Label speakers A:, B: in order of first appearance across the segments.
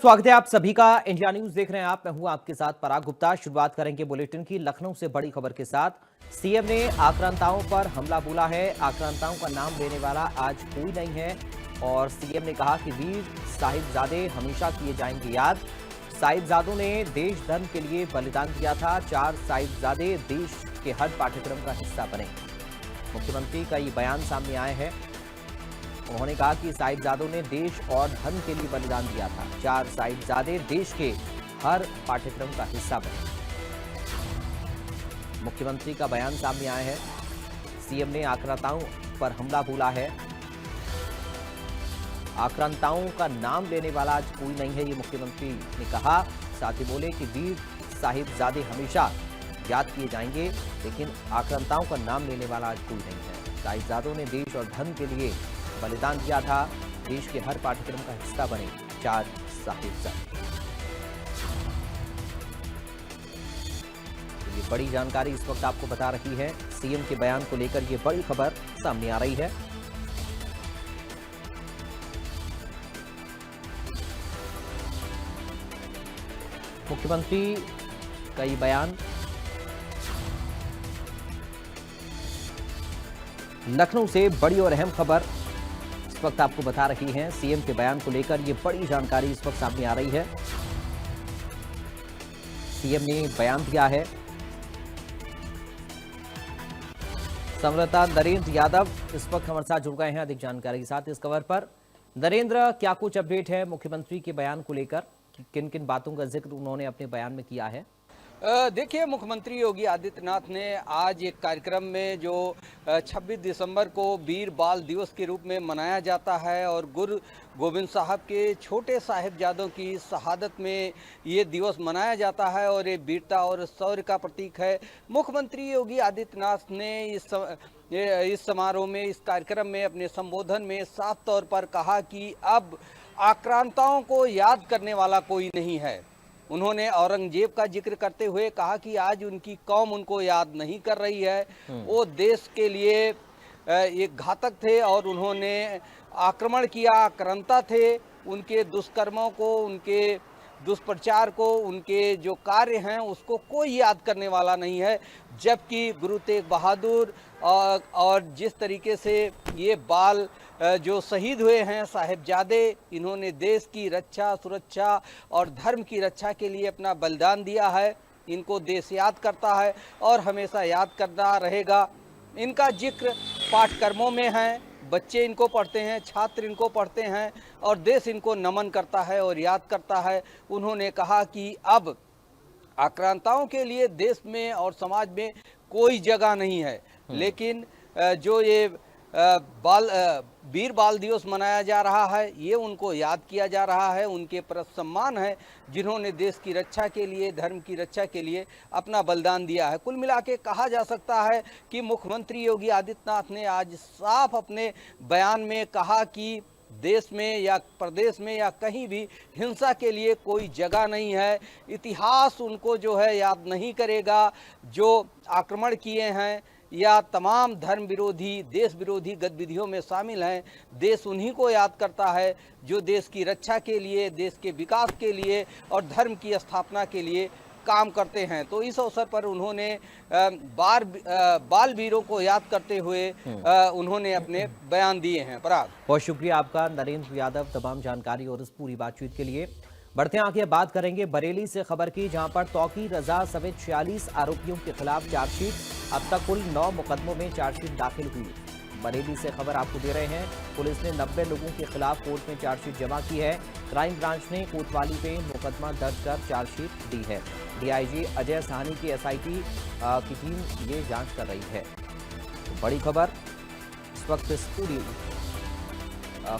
A: स्वागत है आप सभी का। इंडिया न्यूज देख रहे हैं आप। मैं हूं आपके साथ पराग गुप्ता। शुरुआत करेंगे बुलेटिन की लखनऊ से बड़ी खबर के साथ। सीएम ने आक्रांताओं पर हमला बोला है। आक्रांताओं का नाम लेने वाला आज कोई नहीं है और सीएम ने कहा कि वीर साहिबजादे हमेशा किए जाएंगे याद। साहिबजादों ने देश धर्म के लिए बलिदान दिया था। 4 साहिबजादे देश के हर पाठ्यक्रम का हिस्सा बने। मुख्यमंत्री का ये बयान सामने आए हैं। उन्होंने कहा कि साहिबजादों ने देश और धर्म के लिए बलिदान दिया था। 4 साहिबजादे देश के हर पाठ्यक्रम का हिस्सा बने। मुख्यमंत्री का बयान सामने आया है। सीएम ने आक्रांताओं पर हमला बोला है। आक्रांताओं का नाम लेने वाला आज कोई नहीं है, ये मुख्यमंत्री ने कहा। साथ ही बोले कि वीर साहिबजादे हमेशा याद किए जाएंगे, लेकिन आक्रांताओं का नाम लेने वाला आज कोई नहीं है। साहिबजादों ने देश और धर्म के लिए बलिदान दिया था। देश के हर पाठ्यक्रम का हिस्सा बने 4 साहिबजादे। तो ये बड़ी जानकारी इस वक्त आपको बता रही है। सीएम के बयान को लेकर ये बड़ी खबर सामने आ रही है। मुख्यमंत्री का ये बयान लखनऊ से बड़ी और अहम खबर इस वक्त आपको बता रही हैं। सीएम के बयान को लेकर ये बड़ी जानकारी इस वक्त सामने आ रही है। सीएम ने बयान दिया है। संवाददाता नरेंद्र यादव इस वक्त हमारे साथ जुड़ गए हैं अधिक जानकारी के साथ इस खबर पर। नरेंद्र, क्या कुछ अपडेट है मुख्यमंत्री के बयान को लेकर? किन किन बातों का जिक्र उन्होंने अपने बयान में किया है?
B: देखिए, मुख्यमंत्री योगी आदित्यनाथ ने आज एक कार्यक्रम में जो 26 दिसंबर को वीर बाल दिवस के रूप में मनाया जाता है और गुरु गोविंद साहब के छोटे साहिबजादों की शहादत में ये दिवस मनाया जाता है और ये वीरता और शौर्य का प्रतीक है। मुख्यमंत्री योगी आदित्यनाथ ने इस समारोह में, इस कार्यक्रम में अपने संबोधन में साफ तौर पर कहा कि अब आक्रांताओं को याद करने वाला कोई नहीं है। उन्होंने औरंगजेब का जिक्र करते हुए कहा कि आज उनकी कौम उनको याद नहीं कर रही है। वो देश के लिए एक घातक थे और उन्होंने आक्रमण किया, आक्रांता थे। उनके दुष्कर्मों को, उनके दुष्प्रचार को, उनके जो कार्य हैं उसको कोई याद करने वाला नहीं है। जबकि गुरु तेग बहादुर और जिस तरीके से ये बाल जो शहीद हुए हैं साहिबजादे, इन्होंने देश की रक्षा, सुरक्षा और धर्म की रक्षा के लिए अपना बलिदान दिया है। इनको देश याद करता है और हमेशा याद करता रहेगा। इनका जिक्र पाठ्यक्रमों में है, बच्चे इनको पढ़ते हैं, छात्र इनको पढ़ते हैं और देश इनको नमन करता है और याद करता है। उन्होंने कहा कि अब आक्रांताओं के लिए देश में और समाज में कोई जगह नहीं है, लेकिन जो ये वीर बाल दिवस मनाया जा रहा है, ये उनको याद किया जा रहा है। उनके प्रति सम्मान है जिन्होंने देश की रक्षा के लिए, धर्म की रक्षा के लिए अपना बलिदान दिया है। कुल मिला के कहा जा सकता है कि मुख्यमंत्री योगी आदित्यनाथ ने आज साफ अपने बयान में कहा कि देश में या प्रदेश में या कहीं भी हिंसा के लिए कोई जगह नहीं है। इतिहास उनको जो है याद नहीं करेगा। जो आक्रमण किए हैं या तमाम धर्म विरोधी, देश विरोधी गतिविधियों में शामिल हैं, देश उन्हीं को याद करता है जो देश की रक्षा के लिए, देश के विकास के लिए और धर्म की स्थापना के लिए काम करते हैं। तो इस अवसर पर उन्होंने बाल वीरों को याद करते हुए उन्होंने अपने बयान दिए हैं। पराग,
A: बहुत शुक्रिया आपका नरेंद्र यादव तमाम जानकारी और इस पूरी बातचीत के लिए। बढ़ते हैं आगे, बात करेंगे बरेली से खबर की, जहां पर तौकीर रजा समेत 46 आरोपियों के खिलाफ चार्जशीट। अब तक कुल 9 मुकदमों में चार्जशीट दाखिल हुई। बरेली से खबर आपको दे रहे हैं। पुलिस ने 90 लोगों के खिलाफ कोर्ट में चार्जशीट जमा की है। क्राइम ब्रांच ने कोतवाली पे मुकदमा दर्ज कर चार्जशीट दी है। डीआईजी अजय साहनी की एसआईटी की टीम ये जांच कर रही है। तो बड़ी खबर इस वक्त, इस पूरी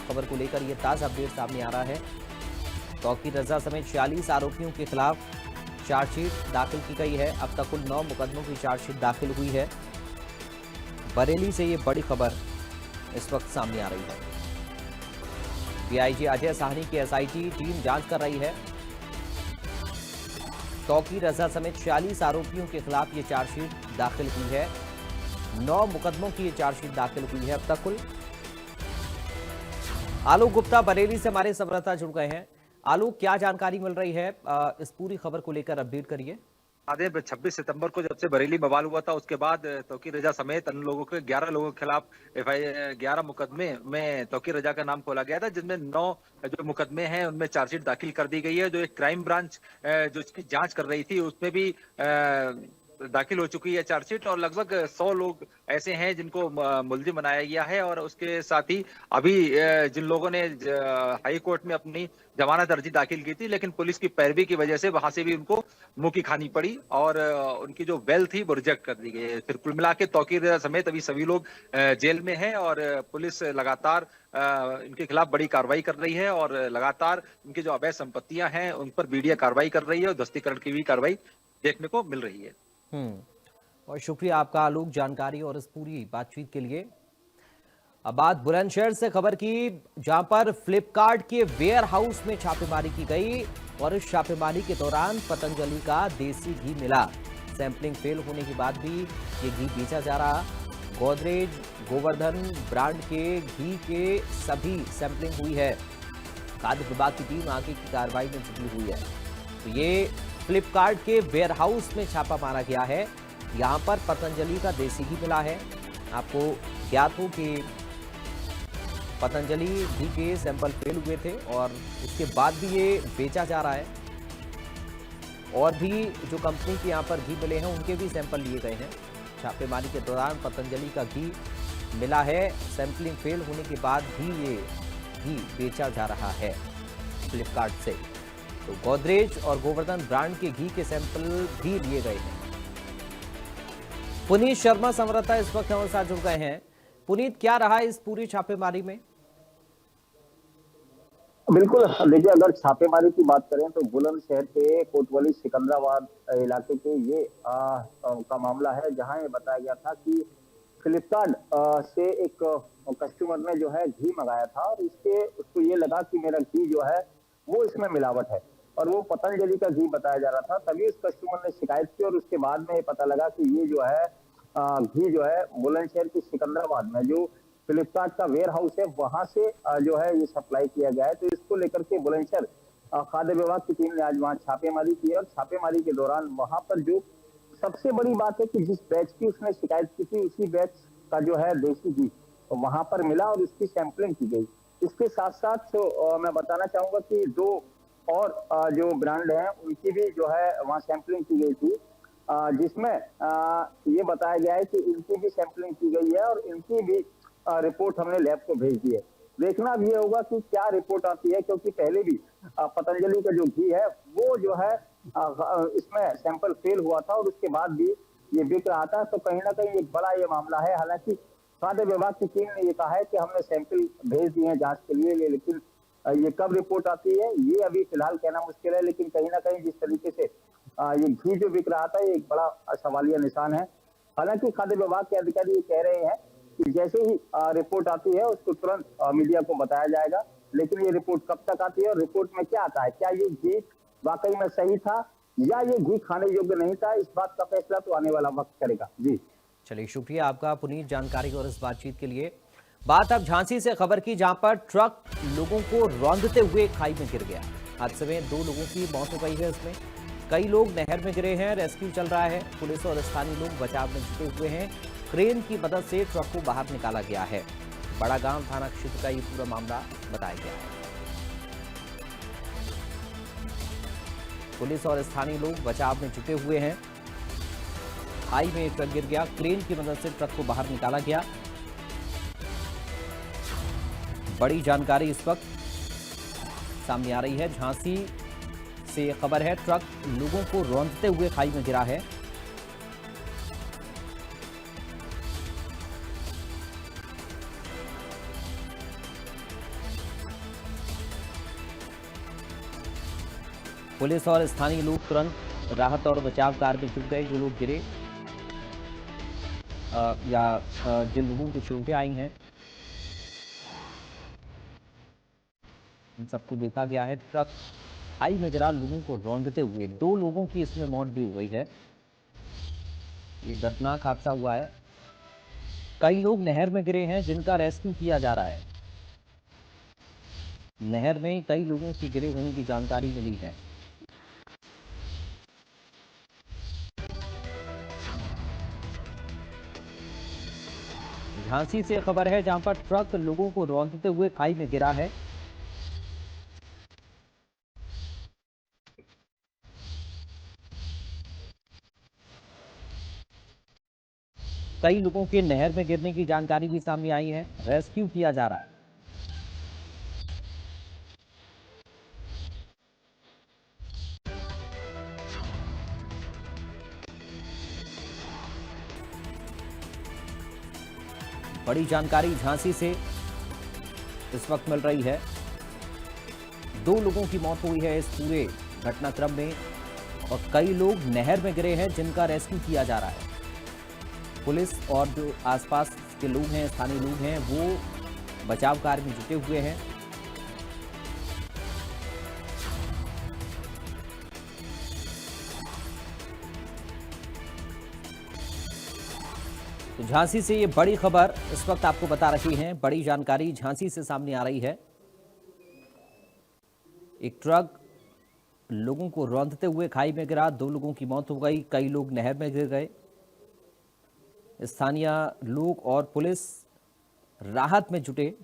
A: खबर को लेकर ये ताज़ा अपडेट सामने आ रहा है। तौकीर रजा समेत 46 आरोपियों के खिलाफ चार्जशीट दाखिल की गई है। अब तक कुल 9 मुकदमों की चार्जशीट दाखिल हुई है। बरेली से ये बड़ी खबर इस वक्त सामने आ रही है। डीआईजी अजय साहनी की एसआईटी टीम जांच कर रही है। तौकीर रजा समेत 46 आरोपियों के खिलाफ ये चार्जशीट दाखिल हुई है। 9 मुकदमों की ये चार्जशीट दाखिल हुई है अब तक कुल। आलोक गुप्ता बरेली से हमारे संवाददाता जुड़ गए हैं। आलोक, क्या जानकारी मिल रही है? इस पूरी खबर को लेकर अपडेट करिए।
C: आदेब 26 सितंबर को जब से बरेली बवाल हुआ था उसके बाद तौकीर रजा समेत अन्य लोगों के 11 लोगों के खिलाफ एफआईआर 11 मुकदमे में तौकीर रजा का नाम खोला गया था, जिसमें 9 जो मुकदमे हैं उनमें चार्जशीट दाखिल कर दी गई है। जो एक क्राइम ब्रांच जो इसकी जांच कर रही थी उसमें भी दाखिल हो चुकी है चार्जशीट, और लगभग 100 लोग ऐसे हैं जिनको मुलजिम बनाया गया है। और उसके साथ ही अभी जिन लोगों ने हाई कोर्ट में अपनी जमानत अर्जी दाखिल की थी, लेकिन पुलिस की पैरवी की वजह से वहां से भी उनको मुंह की खानी पड़ी और उनकी जो बेल थी वो रिजेक्ट कर दी गई है। फिर कुल मिला के तौकीर समेत अभी सभी लोग जेल में हैं और पुलिस लगातार इनके खिलाफ बड़ी कार्रवाई कर रही है और लगातार इनकी जो अवैध संपत्तियां हैं उन पर बीडीए कार्रवाई कर रही है और ध्वस्तीकरण की भी कार्रवाई देखने को मिल रही है।
A: और शुक्रिया आपका आलोक, जानकारी और इस पूरी बातचीत के लिए। अब बात बुलंदशहर से खबर की, जहां पर फ्लिपकार्ट के वेयर हाउस में छापेमारी की गई और इस छापेमारी के दौरान पतंजलि का देसी घी मिला। सैंपलिंग फेल होने के बाद भी ये घी बेचा जा रहा। गोदरेज गोवर्धन ब्रांड के घी के सभी सैंपलिंग हुई है। खाद्य विभाग की टीम आगे की कार्रवाई में जुटी हुई है। तो ये फ्लिपकार्ट के वेयर हाउस में छापा मारा गया है। यहाँ पर पतंजलि का देसी घी मिला है। आपको ज्ञात हो कि पतंजलि घी के सैंपल फेल हुए थे और उसके बाद भी ये बेचा जा रहा है। और भी जो कंपनी के यहाँ पर घी मिले हैं उनके भी सैंपल लिए गए हैं। छापेमारी के दौरान पतंजलि का घी मिला है। सैंपलिंग फेल होने के बाद भी ये घी बेचा जा रहा है फ्लिपकार्ट से। तो गोदरेज और गोवर्धन ब्रांड के घी के सैंपल भी लिए गए हैं। पुनीत शर्मा संवाददाता इस वक्त हमारे साथ जुड़ गए हैं। पुनीत, क्या रहा इस पूरी छापेमारी में?
D: बिल्कुल, देखिए अगर छापेमारी की बात करें तो बुलंदशहर के कोतवाली सिकंदराबाद इलाके के ये का मामला है, जहां ये बताया गया था कि फ्लिपकार्ट से एक कस्टमर ने जो है घी मंगाया था और उसको ये लगा कि मेरा घी जो है वो इसमें मिलावट है और वो पतंजलि का घी बताया जा रहा था। तभी उस कस्टमर ने शिकायत की और उसके बाद में ये पता लगा कि ये जो है घी जो है बुलंदशहर के सिकंदराबाद में जो फ्लिपकार्ट का वेयर हाउस है वहां से जो है ये सप्लाई किया गया है। तो इसको लेकर के बुलंदशहर खाद्य विभाग की टीम ने आज वहां छापेमारी की और छापेमारी के दौरान वहां पर जो सबसे बड़ी बात है कि जिस बैच की उसने शिकायत की थी उसी बैच का जो है देसी घी वहां पर मिला और उसकी सैंपलिंग की गई। इसके साथ साथ मैं बताना चाहूंगा कि 2 और जो ब्रांड हैं उनकी भी जो है वहां सैंपलिंग की गई थी, जिसमें ये बताया गया है कि इनकी भी सैंपलिंग की गई है और इनकी भी रिपोर्ट हमने लैब को भेज दी है। देखना अब ये होगा कि क्या रिपोर्ट आती है, क्योंकि पहले भी पतंजलि का जो घी है वो जो है इसमें सैंपल फेल हुआ था और उसके बाद भी ये बिक रहा था। तो कहीं ना कहीं एक बड़ा ये मामला है। हालांकि खाद्य विभाग की टीम ने ये कहा है कि हमने सैंपल भेज दिए हैं जांच के लिए, लेकिन ये कब रिपोर्ट आती है ये अभी फिलहाल कहना मुश्किल है। लेकिन कहीं ना कहीं जिस तरीके से ये घी जो बिक रहा था ये एक बड़ा सवालिया निशान है। हालांकि खाद्य विभाग के अधिकारी ये कह रहे हैं कि जैसे ही रिपोर्ट आती है उसको तुरंत मीडिया को बताया जाएगा। लेकिन ये रिपोर्ट कब तक आती है और रिपोर्ट में क्या आता है, क्या ये घी वाकई में सही था या ये घी खाने योग्य नहीं था, इस बात का फैसला तो आने वाला वक्त करेगा। जी
A: चलिए, शुक्रिया आपका पुनीत, जानकारी और इस बातचीत के लिए। बात अब झांसी से खबर की, जहां पर ट्रक लोगों को रौंदते हुए खाई में गिर गया। हादसे में 2 लोगों की मौत हो गई है। इसमें कई लोग नहर में गिरे हैं। रेस्क्यू चल रहा है। पुलिस और स्थानीय लोग बचाव में जुटे हुए हैं। क्रेन की मदद से ट्रक को बाहर निकाला गया है। बड़ा गांव थाना क्षेत्र का ये पूरा मामला बताया गया है। पुलिस और स्थानीय लोग बचाव में जुटे हुए हैं। खाई में ट्रक गिर गया। क्रेन की मदद से ट्रक को बाहर निकाला गया। बड़ी जानकारी इस वक्त सामने आ रही है। झांसी से खबर है, ट्रक लोगों को रौंदते हुए खाई में गिरा है। पुलिस और स्थानीय लोग तुरंत राहत और बचाव कार्य में जुट गए। जो लोग गिरे जिन लोगों को चोटें आई हैं इन सबको देखा गया है। ट्रक खाई में गिरा, लोगों को रौंदते हुए 2 लोगों की इसमें मौत भी हुई है। ये दर्दनाक हादसा हुआ है। कई लोग नहर में गिरे हैं जिनका रेस्क्यू किया जा रहा है। नहर में कई लोगों की गिरे होने की जानकारी मिली है। झांसी से खबर है, जहां पर ट्रक लोगों को रौंदते हुए खाई में गिरा है। कई लोगों के नहर में गिरने की जानकारी भी सामने आई है। रेस्क्यू किया जा रहा है। बड़ी जानकारी झांसी से इस वक्त मिल रही है। 2 लोगों की मौत हुई है इस पूरे घटनाक्रम में और कई लोग नहर में गिरे हैं, जिनका रेस्क्यू किया जा रहा है। पुलिस और जो आसपास के लोग हैं, स्थानीय लोग हैं, वो बचाव कार्य में जुटे हुए हैं। तो झांसी से ये बड़ी खबर इस वक्त आपको बता रही हैं। बड़ी जानकारी झांसी से सामने आ रही है। एक ट्रक लोगों को रौंदते हुए खाई में गिरा, 2 लोगों की मौत हो गई, कई लोग नहर में गिर गए। स्थानीय लोग और पुलिस राहत में जुटे।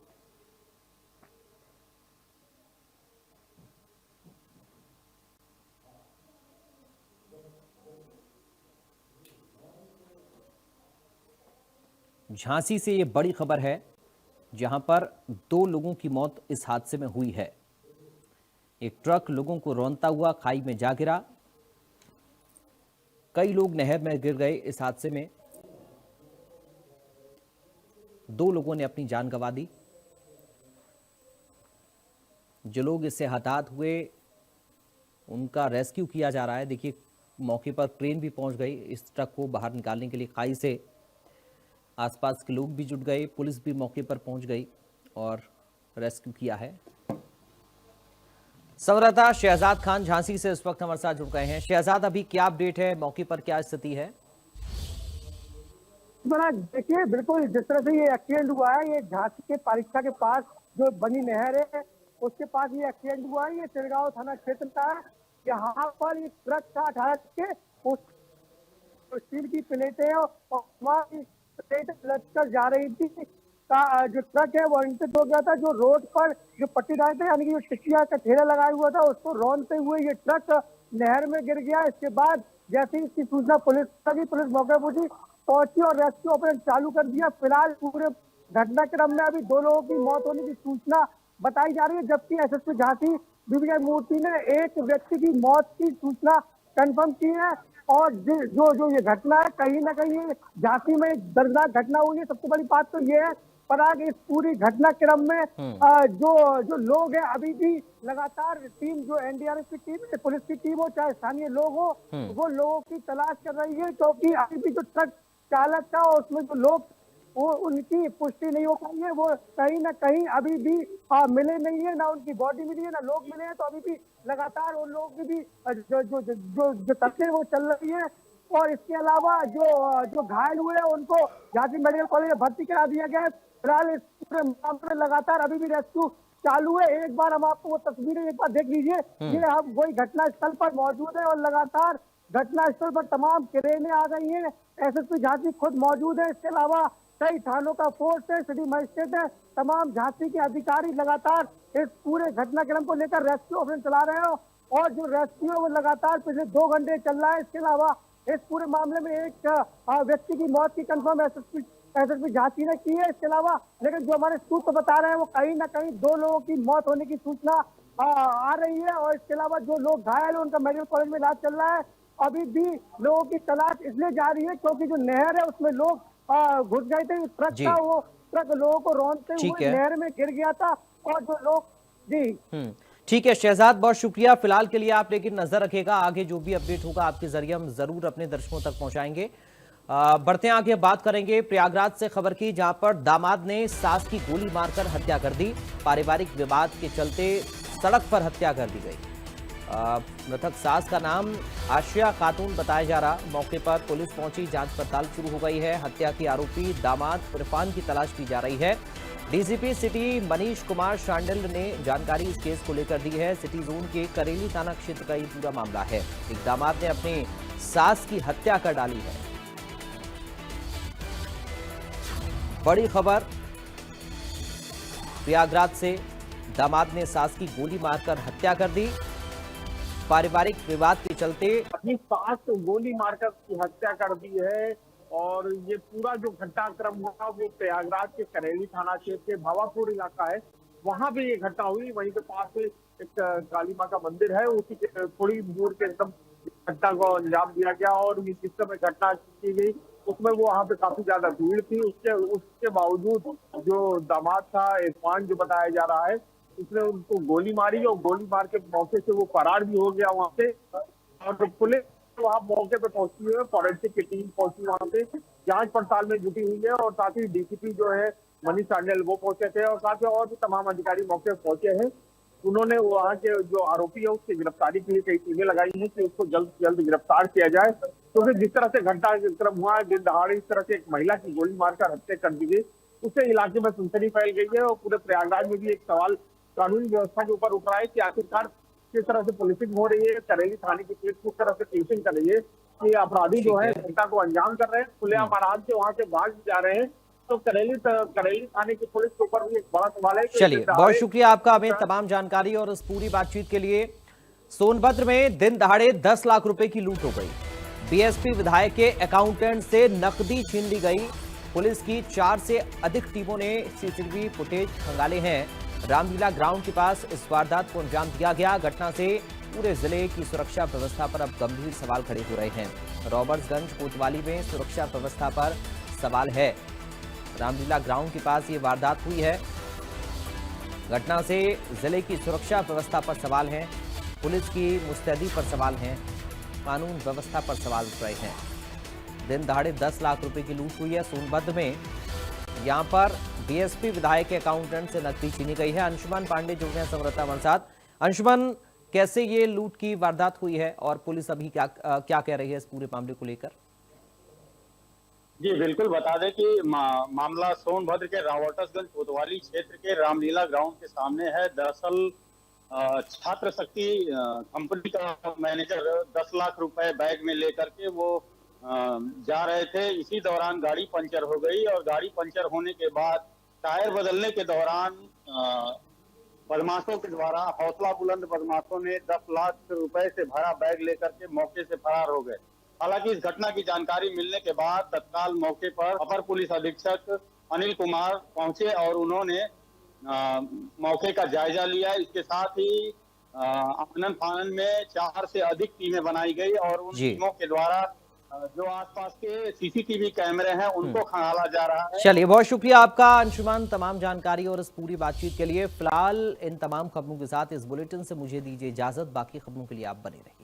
A: झांसी से ये बड़ी खबर है, जहां पर 2 लोगों की मौत इस हादसे में हुई है। एक ट्रक लोगों को रौंदता हुआ खाई में जा गिरा, कई लोग नहर में गिर गए। इस हादसे में 2 लोगों ने अपनी जान गंवा दी। जो लोग इससे हताहत हुए, उनका रेस्क्यू किया जा रहा है। देखिए, मौके पर क्रेन भी पहुंच गई इस ट्रक को बाहर निकालने के लिए खाई से। आसपास के लोग भी जुट गए, पुलिस भी मौके पर पहुंच गई और रेस्क्यू किया है। संवाददाता शहजाद खान झांसी से इस वक्त हमारे साथ जुड़ गए हैं। शहजाद, अभी क्या अपडेट है, मौके पर क्या स्थिति है?
E: बड़ा देखिए, बिल्कुल जिस तरह से ये एक्सीडेंट हुआ है, ये झांसी के परीक्षा के पास जो बनी नहर है उसके पास ये एक्सीडेंट हुआ है। ये चिड़गांव थाना क्षेत्र का है। यहाँ पर ये ट्रक का हटा के उस स्टील की प्लेटें और प्लेट लटकर जा रही थी। का जो ट्रक है वो अनियंत्रित हो गया था। जो रोड पर जो पट्टी डालते यानी कि जो शिशिया का ठेला लगाया हुआ था, उसको रौंदते हुए ये ट्रक नहर में गिर गया। इसके बाद जैसे ही इसकी सूचना पुलिस की, पुलिस मौके पर पहुंची और रेस्क्यू ऑपरेशन चालू कर दिया। फिलहाल पूरे घटनाक्रम में अभी 2 लोगों की मौत होने की सूचना बताई जा रही है, जबकि एसएसपी झांसी बीबी मूर्ति ने एक व्यक्ति की मौत की सूचना कंफर्म की है। और जो ये घटना है, कहीं ना कहीं झांसी में एक दर्दनाक घटना हुई है। सबसे बड़ी बात तो ये है पराग, इस पूरी घटनाक्रम में जो लोग हैं अभी भी लगातार टीम, जो एनडीआरएफ की टीम है, पुलिस की टीम हो, चाहे स्थानीय लोग हो, वो लोगों की तलाश कर रही है। क्योंकि अभी भी जो ट्रक चालक था और उसमें जो लोग, वो उनकी पुष्टि नहीं हो पाई है। वो कहीं ना कहीं अभी भी मिले नहीं है, ना उनकी बॉडी मिली है, ना लोग मिले हैं। तो अभी भी लगातार उन लोगों की भी जो तस्वीर वो चल रही है। और इसके अलावा जो घायल हुए हैं उनको झांसी मेडिकल कॉलेज में भर्ती करा दिया गया है। फिलहाल इस पूरे मामले में लगातार अभी भी रेस्क्यू चालू है। एक बार हम आपको वो तस्वीरें एक बार देख लीजिए। ये हम वही घटना स्थल पर मौजूद है और लगातार घटना स्थल पर तमाम क्रेनें आ गई हैं। एसएसपी झांसी खुद मौजूद है। इसके अलावा कई थानों का फोर्स है, सिटी मजिस्ट्रेट है, तमाम झांसी के अधिकारी लगातार इस पूरे घटनाक्रम को लेकर रेस्क्यू ऑपरेशन चला रहे हैं। और जो रेस्क्यू है वो लगातार पिछले 2 घंटे चल रहा है। इसके अलावा इस पूरे मामले में एक व्यक्ति की मौत की कंफर्म एसएसपी झांसी ने की है। इसके अलावा लेकिन जो हमारे सूत्र बता रहे हैं वो कहीं ना कहीं 2 लोगों की मौत होने की सूचना आ रही है। और इसके अलावा जो लोग घायल है उनका मेडिकल कॉलेज में इलाज चल रहा है। अभी भी लोगों की तलाश इसलिए जारी है क्योंकि जो नहर है उसमें लोग घुस गए थे। ट्रक था, वो ट्रक लोगों को रौंदते हुए नहर में गिर गया था। और जो लोग
A: ठीक है शहजाद, बहुत शुक्रिया। फिलहाल के लिए आप लेकिन नजर रखेगा, आगे जो भी अपडेट होगा आपके जरिए हम जरूर अपने दर्शकों तक पहुंचाएंगे। बढ़ते हैं आगे, बात करेंगे प्रयागराज से खबर की, जहां पर दामाद ने सास की गोली मारकर हत्या कर दी। पारिवारिक विवाद के चलते सड़क पर हत्या कर दी गई। मृतक सास का नाम आशिया खातून बताया जा रहा। मौके पर पुलिस पहुंची, जांच पड़ताल शुरू हो गई है। हत्या की आरोपी दामाद इरफान की तलाश की जा रही है। डीसीपी सिटी मनीष कुमार शांडिल ने जानकारी इस केस को लेकर दी है। सिटी जोन के करेली थाना क्षेत्र का ये पूरा मामला है। एक दामाद ने अपनी सास की हत्या कर डाली है। बड़ी खबर प्रयागराज से, दामाद ने सास की गोली मारकर हत्या कर दी। पारिवारिक विवाद के चलते
F: अपनी सास को गोली मारकर उसकी हत्या कर दी है। और ये पूरा जो घटनाक्रम हुआ वो प्रयागराज के करेली थाना क्षेत्र के भवापुर इलाका है, वहां पे ये घटना हुई। वहीं के पास एक काली माँ का मंदिर है, उसी के थोड़ी दूर के एकदम घटना को अंजाम दिया गया। और जिस समय घटना की गई उसमें वो वहाँ पे काफी ज्यादा भीड़ थी। उसके बावजूद जो दामाद था इरफान जो बताया जा रहा है, उसने उनको गोली मारी और गोली मार के मौके से वो फरार भी हो गया वहाँ से। और पुलिस वहाँ मौके पे पहुंची है, फॉरेंसिक की टीम पहुंची वहाँ पे, जांच पड़ताल में जुटी हुई है। और साथ ही डीसीपी जो है मनीष शांडिल वो पहुंचे थे और साथ ही और भी तमाम अधिकारी मौके पे पहुंचे हैं। उन्होंने वहाँ के जो आरोपी है उसकी गिरफ्तारी के लिए कई टीमें लगाई हैं कि उसको जल्द से जल्द गिरफ्तार किया जाए। क्योंकि जिस तरह से घटनाक्रम हुआ है, दिन दहाड़े इस तरह से एक महिला की गोली मारकर हत्या कर दी गई, उससे इलाके में सनसनी फैल गई है। और पूरे प्रयागराज में भी एक सवाल कानूनी व्यवस्था के ऊपर उठ रहा है कि आखिरकार किस तरह से पुलिसिंग हो रही है। करेली थाने की पुलिस किस तरह से पुलिसिंग कर रही है कि अपराधी जो है घटना को अंजाम कर रहे हैं, खुलेआम आराम से वहां से भाग जा रहे हैं। तो करेली थाने की पुलिस के ऊपर भी एक बड़ा सवाल है।
A: चलिए, बहुत शुक्रिया आपका हमें तमाम जानकारी और इस पूरी बातचीत के लिए। सोनभद्र में दिन दहाड़े 10 लाख रुपए की लूट हो गई। बीएसपी विधायक के अकाउंटेंट से नकदी छीन ली गई। पुलिस की 4 से अधिक टीमों ने सीसीटीवी फुटेज खंगाले हैं। रामलीला ग्राउंड के पास इस वारदात को अंजाम दिया गया। घटना से पूरे जिले की सुरक्षा व्यवस्था पर अब गंभीर सवाल खड़े हो रहे हैं। रॉबर्ट्सगंज कोतवाली में सुरक्षा व्यवस्था पर सवाल है। रामलीला ग्राउंड के पास ये वारदात हुई है। घटना से जिले की सुरक्षा व्यवस्था पर सवाल है, पुलिस की मुस्तैदी पर सवाल है, कानून व्यवस्था पर सवाल उठ रहे हैं। दिन दहाड़े 10 लाख रुपए की लूट हुई है सोनभद्र में। यहां पर बीएसपी विधायक के अकाउंटेंट से नकदी छीनी गई है। अंशुमन पांडे जुड़ गए संवाददाता हमारे साथ। अंशुमन, कैसे ये लूट की वारदात हुई है और पुलिस अभी क्या कह रही है इस पूरे मामले को लेकर?
G: जी बिल्कुल, बता दें कि मामला सोनभद्र के रॉबर्ट्सगंज कोतवाली क्षेत्र के रामलीला ग्राउंड के सामने है। दरअसल छात्र शक्ति कंपनी का मैनेजर 10 लाख रुपए बैग में लेकर के वो जा रहे थे। इसी दौरान गाड़ी पंचर हो गई और गाड़ी पंचर होने के बाद टायर बदलने के दौरान बदमाशों के द्वारा, हौसला बुलंद बदमाशों ने 10 लाख रुपए से भरा बैग लेकर के मौके से फरार हो गए। हालांकि इस घटना की जानकारी मिलने के बाद तत्काल मौके पर अपर पुलिस अधीक्षक अनिल कुमार पहुंचे और उन्होंने मौके का जायजा लिया। इसके साथ ही आनन फानन में 4 से अधिक टीमें बनाई गई और उन टीमों के द्वारा जो आसपास के सीसीटीवी कैमरे हैं उनको खंगाला जा रहा है।
A: चलिए, बहुत शुक्रिया आपका अंशुमान तमाम जानकारी और इस पूरी बातचीत के लिए। फिलहाल इन तमाम खबरों के साथ इस बुलेटिन से मुझे दीजिए इजाजत। बाकी खबरों के लिए आप बने रहिए।